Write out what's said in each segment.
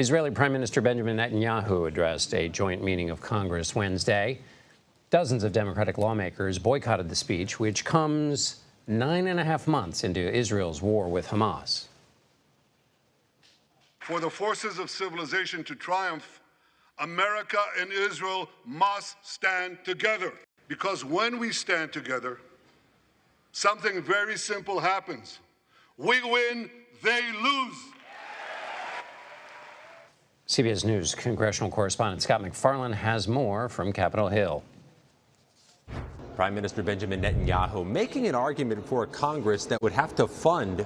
Israeli Prime Minister Benjamin Netanyahu addressed a joint meeting of Congress Wednesday. Dozens of Democratic lawmakers boycotted the speech, which comes 9.5 months into Israel's war with Hamas. For the forces of civilization to triumph, America and Israel must stand together. Because when we stand together, something very simple happens. We win, they lose. CBS News congressional correspondent Scott MacFarlane has more from Capitol Hill. Prime Minister Benjamin Netanyahu making an argument for a Congress that would have to fund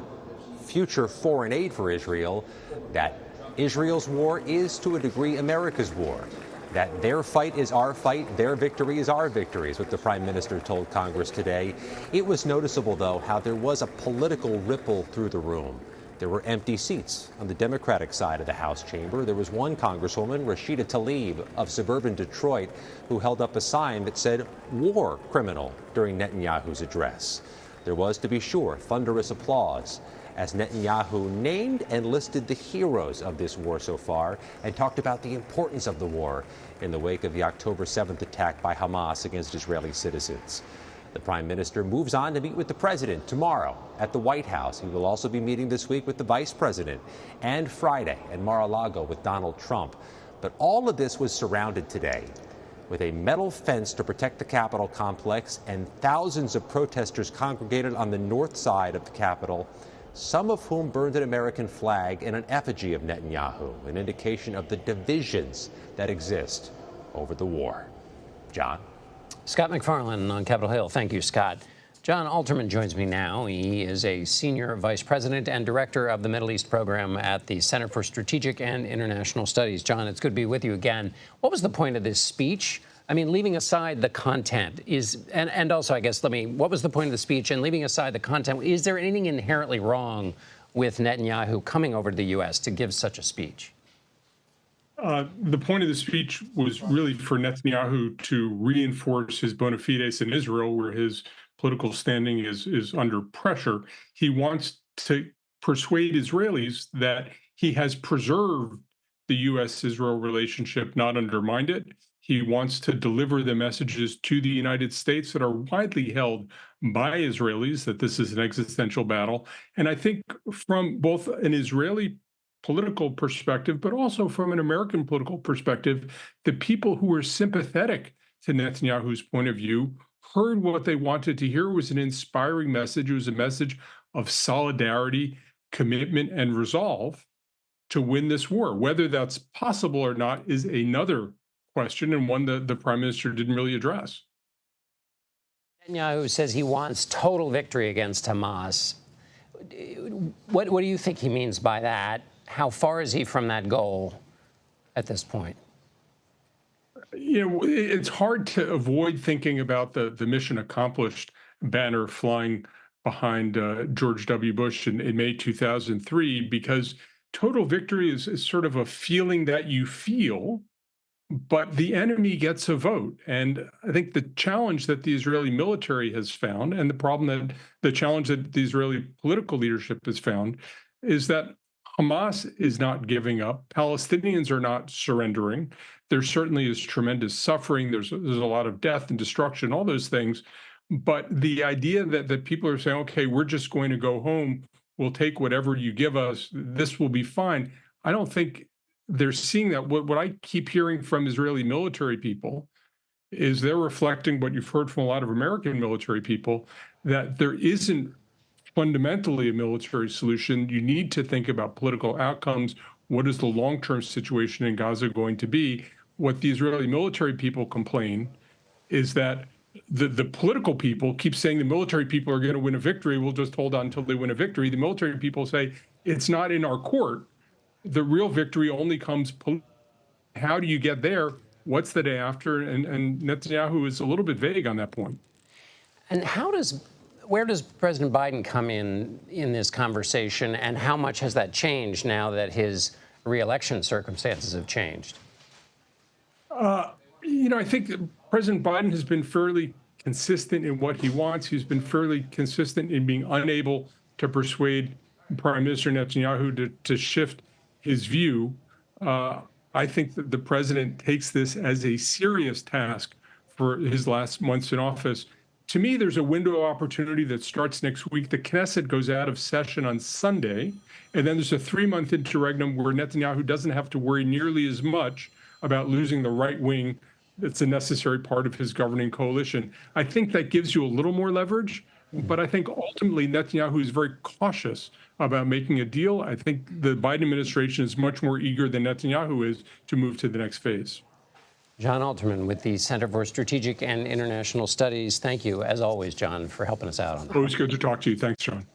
future foreign aid for Israel, that Israel's war is to a degree America's war, that their fight is our fight, their victory is our victory, is what the Prime Minister told Congress today. It was noticeable, though, how there was a political ripple through the room. There were empty seats on the Democratic side of the House chamber. There was one Congresswoman, Rashida Tlaib of suburban Detroit, who held up a sign that said "war criminal" during Netanyahu's address. There was, to be sure, thunderous applause as Netanyahu named and listed the heroes of this war so far and talked about the importance of the war in the wake of the October 7th attack by Hamas against Israeli citizens. The Prime Minister moves on to meet with the President tomorrow at the White House. He will also be meeting this week with the Vice President and Friday at Mar-a-Lago with Donald Trump. But all of this was surrounded today with a metal fence to protect the Capitol complex and thousands of protesters congregated on the north side of the Capitol, some of whom burned an American flag and an effigy of Netanyahu, an indication of the divisions that exist over the war. John? Scott MacFarlane on Capitol Hill. Thank you, Scott. Jon Alterman joins me now. He is a senior vice president and director of the Middle East program at the Center for Strategic and International Studies. John, it's good to be with you again. What was the point of this speech? I mean, leaving aside the content and also, I guess, what was the point of the speech? And leaving aside the content, is there anything inherently wrong with Netanyahu coming over to the U.S. to give such a speech? The point of the speech was really for Netanyahu to reinforce his bona fides in Israel, where his political standing is under pressure. He wants to persuade Israelis that he has preserved the U.S.-Israel relationship, not undermined it. He wants to deliver the messages to the United States that are widely held by Israelis, that this is an existential battle. And I think from both an Israeli political perspective, but also from an American political perspective, the people who were sympathetic to Netanyahu's point of view heard what they wanted to hear. Was an inspiring message. It was a message of solidarity, commitment, and resolve to win this war. Whether that's possible or not is another question, and one that the Prime Minister didn't really address. Netanyahu says he wants total victory against Hamas. What do you think he means by that? How far is he from that goal at this point? You know, it's hard to avoid thinking about the mission accomplished banner flying behind George W. Bush in May 2003, because total victory is sort of a feeling that you feel, but the enemy gets a vote. And I think the challenge that the Israeli military has found, and the challenge that the Israeli political leadership has found, is that Hamas is not giving up. Palestinians are not surrendering. There certainly is tremendous suffering. There's a lot of death and destruction, all those things. But the idea that people are saying, okay, we're just going to go home, we'll take whatever you give us, this will be fine. I don't think they're seeing that. What I keep hearing from Israeli military people is they're reflecting what you've heard from a lot of American military people, that there isn't fundamentally a military solution. You need to think about political outcomes. What is the long-term situation in Gaza going to be? What the Israeli military people complain is that the political people keep saying the military people are going to win a victory. We'll just hold on until they win a victory. The military people say it's not in our court. The real victory only comes how do you get there? What's the day after? And Netanyahu is a little bit vague on that point. And where does President Biden come in this conversation, and how much has that changed now that his re-election circumstances have changed? You know, I think President Biden has been fairly consistent in what he wants. He's been fairly consistent in being unable to persuade Prime Minister Netanyahu to shift his view. I think that the president takes this as a serious task for his last months in office. To me, there's a window of opportunity that starts next week. The Knesset goes out of session on Sunday, and then there's a 3-month interregnum where Netanyahu doesn't have to worry nearly as much about losing the right wing that's a necessary part of his governing coalition. I think that gives you a little more leverage, but I think ultimately Netanyahu is very cautious about making a deal. I think the Biden administration is much more eager than Netanyahu is to move to the next phase. Jon Alterman with the Center for Strategic and International Studies. Thank you, as always, John, for helping us out on that. Always good to talk to you. Thanks, John.